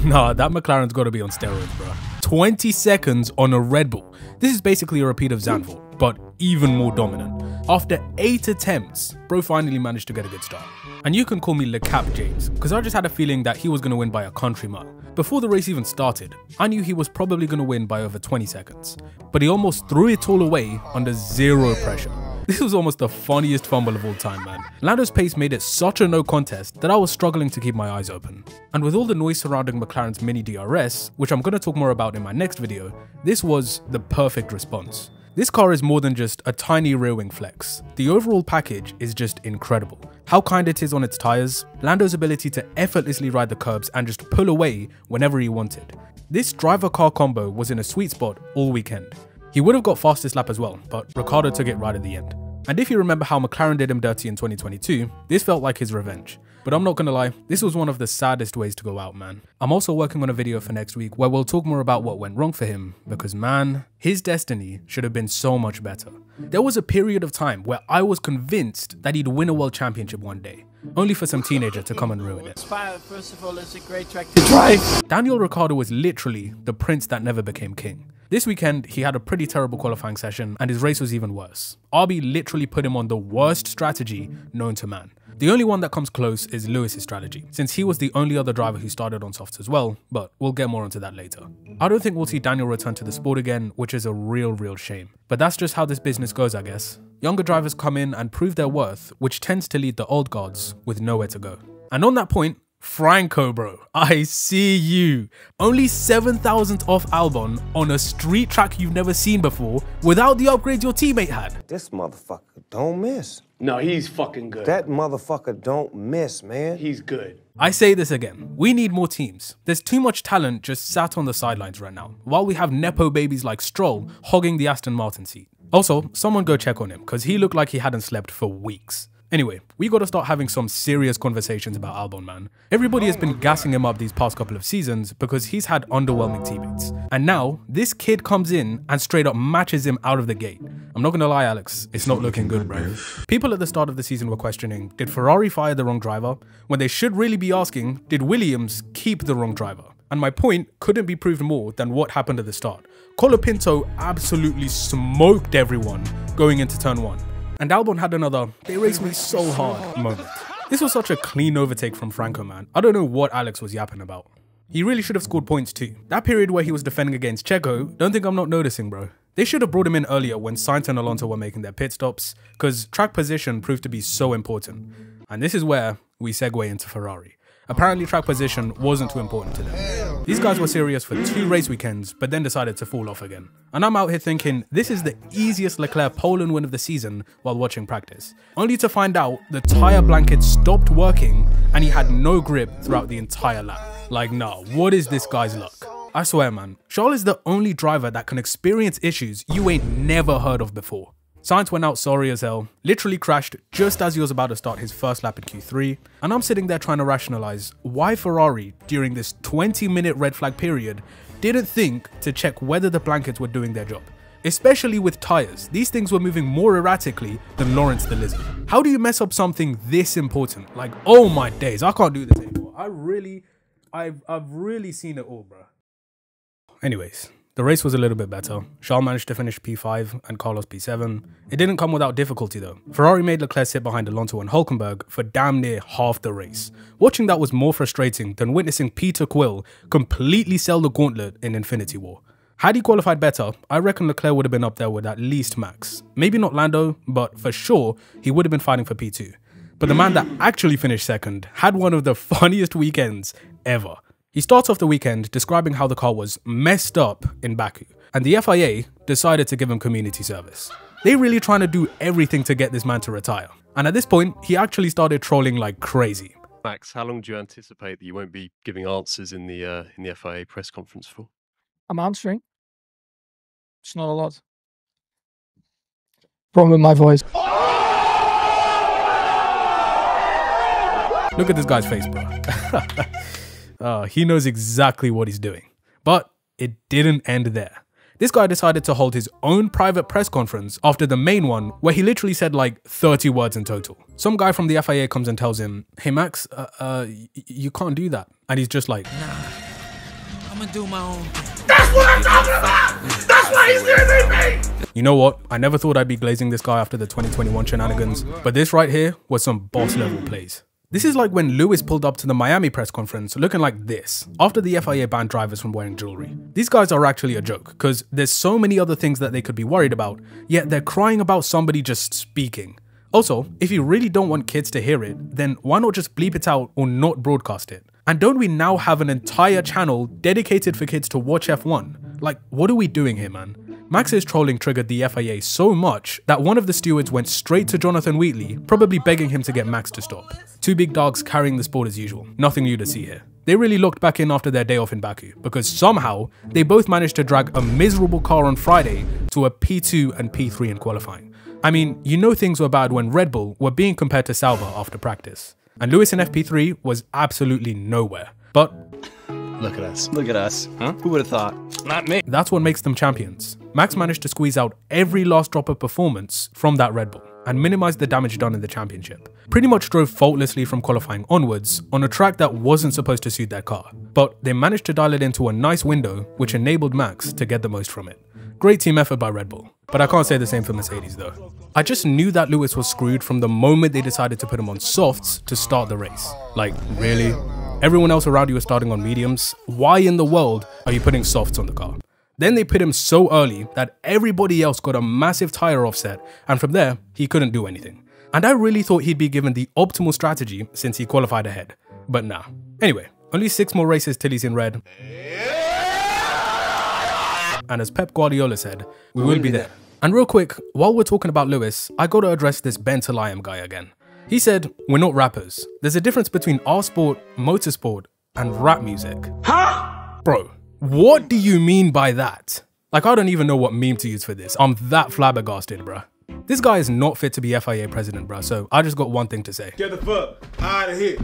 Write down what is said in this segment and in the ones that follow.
Nah, that McLaren's got to be on steroids, bro. 20 seconds on a Red Bull. This is basically a repeat of Zandvoort, but even more dominant. After 8 attempts, bro finally managed to get a good start. And you can call me Le Cap James, because I just had a feeling that he was going to win by a country mile. Before the race even started, I knew he was probably going to win by over 20 seconds. But he almost threw it all away under zero pressure. This was almost the funniest fumble of all time, man. Lando's pace made it such a no contest that I was struggling to keep my eyes open. And with all the noise surrounding McLaren's mini DRS, which I'm going to talk more about in my next video, this was the perfect response. This car is more than just a tiny rear wing flex. The overall package is just incredible. How kind it is on its tyres, Lando's ability to effortlessly ride the curbs and just pull away whenever he wanted. This driver-car combo was in a sweet spot all weekend. He would have got fastest lap as well, but Ricciardo took it right at the end. And if you remember how McLaren did him dirty in 2022, this felt like his revenge. But I'm not gonna lie, this was one of the saddest ways to go out, man. I'm also working on a video for next week where we'll talk more about what went wrong for him, because man, his destiny should have been so much better. There was a period of time where I was convinced that he'd win a world championship one day, only for some teenager to come and ruin it. First of all, it's a great track to drive. Daniel Ricciardo was literally the prince that never became king. This weekend, he had a pretty terrible qualifying session and his race was even worse. RB literally put him on the worst strategy known to man. The only one that comes close is Lewis's strategy, since he was the only other driver who started on softs as well, but we'll get more into that later. I don't think we'll see Daniel return to the sport again, which is a real shame. But that's just how this business goes, I guess. Younger drivers come in and prove their worth, which tends to lead the old guards with nowhere to go. And on that point, Franco, bro, I see you. Only 7,000 off Albon on a street track you've never seen before without the upgrades your teammate had. This motherfucker don't miss. No, he's fucking good. That motherfucker don't miss, man. He's good. I say this again, we need more teams. There's too much talent just sat on the sidelines right now, while we have Nepo babies like Stroll hogging the Aston Martin seat. Also, someone go check on him, because he looked like he hadn't slept for weeks. Anyway, we gotta start having some serious conversations about Albon, man. Everybody has been gassing him up these past couple of seasons because he's had underwhelming teammates. And now, this kid comes in and straight up matches him out of the gate. I'm not gonna lie, Alex, it's not looking good, bro. People at the start of the season were questioning, did Ferrari fire the wrong driver? When they should really be asking, did Williams keep the wrong driver? And my point couldn't be proved more than what happened at the start. Colapinto absolutely smoked everyone going into turn 1. And Albon had another, they raced me so hard moment. This was such a clean overtake from Franco, man. I don't know what Alex was yapping about. He really should have scored points too. That period where he was defending against Checo, don't think I'm not noticing, bro. They should have brought him in earlier when Sainz and Alonso were making their pit stops, because track position proved to be so important. And this is where we segue into Ferrari. Apparently track position wasn't too important to them. These guys were serious for 2 race weekends, but then decided to fall off again. And I'm out here thinking, this is the easiest Leclerc pole win of the season while watching practice. Only to find out the tyre blanket stopped working and he had no grip throughout the entire lap. Like, nah, what is this guy's luck? I swear, man, Charles is the only driver that can experience issues you ain't never heard of before. Sainz went out sorry as hell, literally crashed just as he was about to start his first lap in Q3, and I'm sitting there trying to rationalize why Ferrari, during this 20-minute red flag period, didn't think to check whether the blankets were doing their job. Especially with tyres, these things were moving more erratically than Lawrence the Lizard. How do you mess up something this important? Like, oh my days, I can't do this anymore. I've really seen it all, bro. Anyways. The race was a little bit better. Charles managed to finish P5 and Carlos P7. It didn't come without difficulty though. Ferrari made Leclerc sit behind Alonso and Hülkenberg for damn near half the race. Watching that was more frustrating than witnessing Peter Quill completely sell the gauntlet in Infinity War. Had he qualified better, I reckon Leclerc would have been up there with at least Max. Maybe not Lando, but for sure he would have been fighting for P2. But the man that actually finished second had one of the funniest weekends ever. He starts off the weekend describing how the car was messed up in Baku, and the FIA decided to give him community service. They really trying to do everything to get this man to retire. And at this point, he actually started trolling like crazy. Max, how long do you anticipate that you won't be giving answers in the FIA press conference for? I'm answering. It's not a lot. Problem with my voice. Look at this guy's face, bro. He knows exactly what he's doing. But it didn't end there. This guy decided to hold his own private press conference after the main one, where he literally said like 30 words in total. Some guy from the FIA comes and tells him, "Hey Max, you can't do that." And he's just like, "Nah, I'm gonna do my own thing. That's what I'm talking about! That's why he's giving me! You know what? I never thought I'd be glazing this guy after the 2021 shenanigans, but this right here was some boss level plays. This is like when Lewis pulled up to the Miami press conference looking like this, after the FIA banned drivers from wearing jewelry. These guys are actually a joke, because there's so many other things that they could be worried about, yet they're crying about somebody just speaking. Also, if you really don't want kids to hear it, then why not just bleep it out or not broadcast it? And don't we now have an entire channel dedicated for kids to watch F1? Like, what are we doing here, man? Max's trolling triggered the FIA so much that one of the stewards went straight to Jonathan Wheatley, probably begging him to get Max to stop. Two big dogs carrying the sport as usual. Nothing new to see here. They really looked back in after their day off in Baku, because somehow they both managed to drag a miserable car on Friday to a P2 and P3 in qualifying. I mean, you know things were bad when Red Bull were being compared to Sauber after practice. And Lewis in FP3 was absolutely nowhere. But look at us. Look at us. Huh? Who would have thought? Not me. That's what makes them champions. Max managed to squeeze out every last drop of performance from that Red Bull and minimize the damage done in the championship. Pretty much drove faultlessly from qualifying onwards on a track that wasn't supposed to suit their car. But they managed to dial it into a nice window which enabled Max to get the most from it. Great team effort by Red Bull. But I can't say the same for Mercedes though. I just knew that Lewis was screwed from the moment they decided to put him on softs to start the race. Like, really? Everyone else around you is starting on mediums. Why in the world are you putting softs on the car? Then they put him so early that everybody else got a massive tire offset, and from there, he couldn't do anything. And I really thought he'd be given the optimal strategy since he qualified ahead. But nah. Anyway, only 6 more races till he's in red. And as Pep Guardiola said, we will be there. And real quick, while we're talking about Lewis, I gotta address this Ben Talayem guy again. He said, we're not rappers. There's a difference between our sport, motorsport, and rap music. Huh? Bro, what do you mean by that? Like, I don't even know what meme to use for this. I'm that flabbergasted, bruh. This guy is not fit to be FIA president, bruh, so I just got one thing to say. Get the fuck out of here.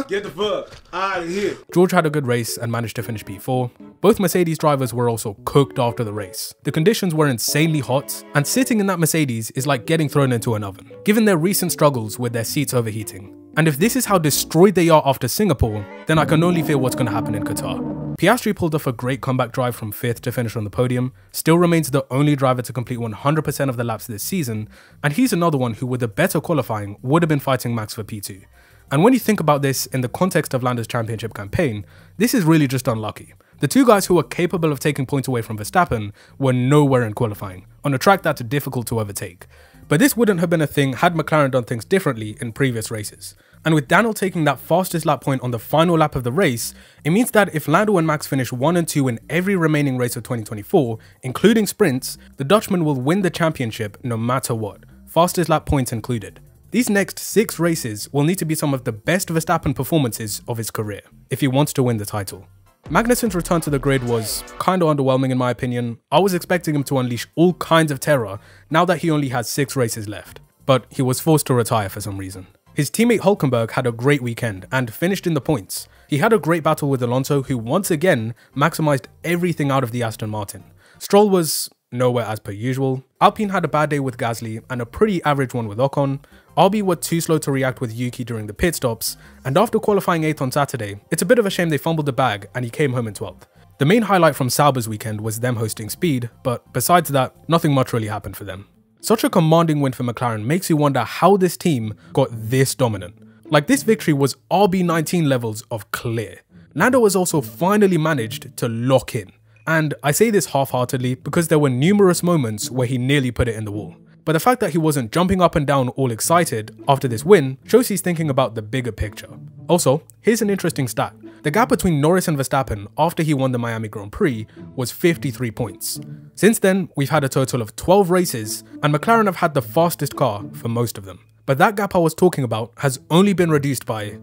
Get the fuck out of here. George had a good race and managed to finish P4. Both Mercedes drivers were also cooked after the race. The conditions were insanely hot, and sitting in that Mercedes is like getting thrown into an oven, given their recent struggles with their seats overheating. And if this is how destroyed they are after Singapore, then I can only fear what's going to happen in Qatar. Piastri pulled off a great comeback drive from 5th to finish on the podium, still remains the only driver to complete 100% of the laps this season, and he's another one who with a better qualifying would have been fighting Max for P2. And when you think about this in the context of Lando's championship campaign, this is really just unlucky. The two guys who were capable of taking points away from Verstappen were nowhere in qualifying, on a track that's difficult to overtake. But this wouldn't have been a thing had McLaren done things differently in previous races. And with Daniel taking that fastest lap point on the final lap of the race, it means that if Lando and Max finish 1 and 2 in every remaining race of 2024, including sprints, the Dutchman will win the championship no matter what, fastest lap points included. These next 6 races will need to be some of the best Verstappen performances of his career, if he wants to win the title. Magnussen's return to the grid was kinda underwhelming in my opinion. I was expecting him to unleash all kinds of terror now that he only has 6 races left, but he was forced to retire for some reason. His teammate Hülkenberg had a great weekend and finished in the points. He had a great battle with Alonso, who once again maximised everything out of the Aston Martin. Stroll was nowhere as per usual. Alpine had a bad day with Gasly and a pretty average one with Ocon. RB were too slow to react with Yuki during the pit stops, and after qualifying 8th on Saturday, it's a bit of a shame they fumbled the bag and he came home in 12th. The main highlight from Sauber's weekend was them hosting speed, but besides that, nothing much really happened for them. Such a commanding win for McLaren makes you wonder how this team got this dominant. Like, this victory was RB19 levels of clear. Lando has also finally managed to lock in. And I say this half-heartedly because there were numerous moments where he nearly put it in the wall. But the fact that he wasn't jumping up and down all excited after this win shows he's thinking about the bigger picture. Also, here's an interesting stat. The gap between Norris and Verstappen after he won the Miami Grand Prix was 53 points. Since then, we've had a total of 12 races, and McLaren have had the fastest car for most of them. But that gap I was talking about has only been reduced by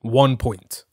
1 point.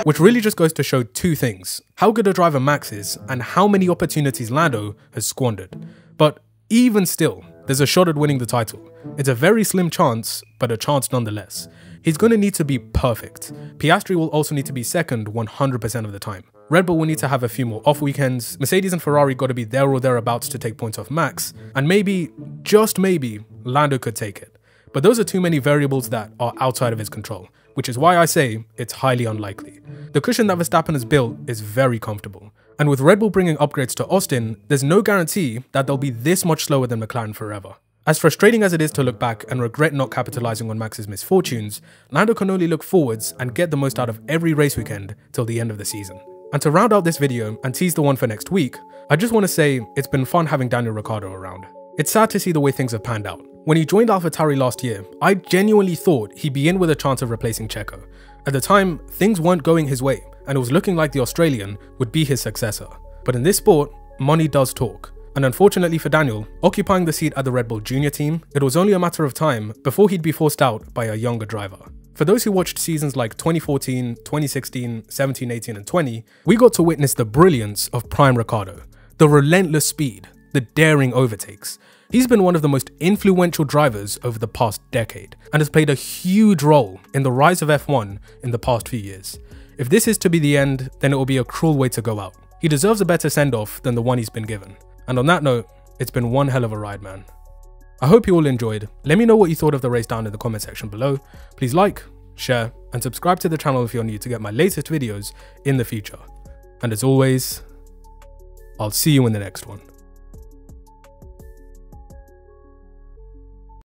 Which really just goes to show 2 things: how good a driver Max is and how many opportunities Lando has squandered. But even still, there's a shot at winning the title. It's a very slim chance, but a chance nonetheless. He's going to need to be perfect. Piastri will also need to be second 100% of the time. Red Bull will need to have a few more off weekends, Mercedes and Ferrari got to be there or thereabouts to take points off Max, and maybe, just maybe, Lando could take it. But those are too many variables that are outside of his control. which is why I say it's highly unlikely. The cushion that Verstappen has built is very comfortable, and with Red Bull bringing upgrades to Austin, there's no guarantee that they'll be this much slower than McLaren forever. As frustrating as it is to look back and regret not capitalising on Max's misfortunes, Lando can only look forwards and get the most out of every race weekend till the end of the season. And to round out this video and tease the one for next week, I just want to say it's been fun having Daniel Ricciardo around. It's sad to see the way things have panned out. When he joined AlphaTauri last year, I genuinely thought he'd be in with a chance of replacing Checo. At the time, things weren't going his way, and it was looking like the Australian would be his successor. But in this sport, money does talk. And unfortunately for Daniel, occupying the seat at the Red Bull Junior team, it was only a matter of time before he'd be forced out by a younger driver. For those who watched seasons like 2014, 2016, 17, 18 and 20, we got to witness the brilliance of prime Ricciardo, the relentless speed, the daring overtakes. He's been one of the most influential drivers over the past decade and has played a huge role in the rise of F1 in the past few years. If this is to be the end, then it will be a cruel way to go out. He deserves a better send-off than the one he's been given. And on that note, it's been one hell of a ride, man. I hope you all enjoyed. Let me know what you thought of the race down in the comment section below. Please like, share, and subscribe to the channel if you're new to get my latest videos in the future. And as always, I'll see you in the next one.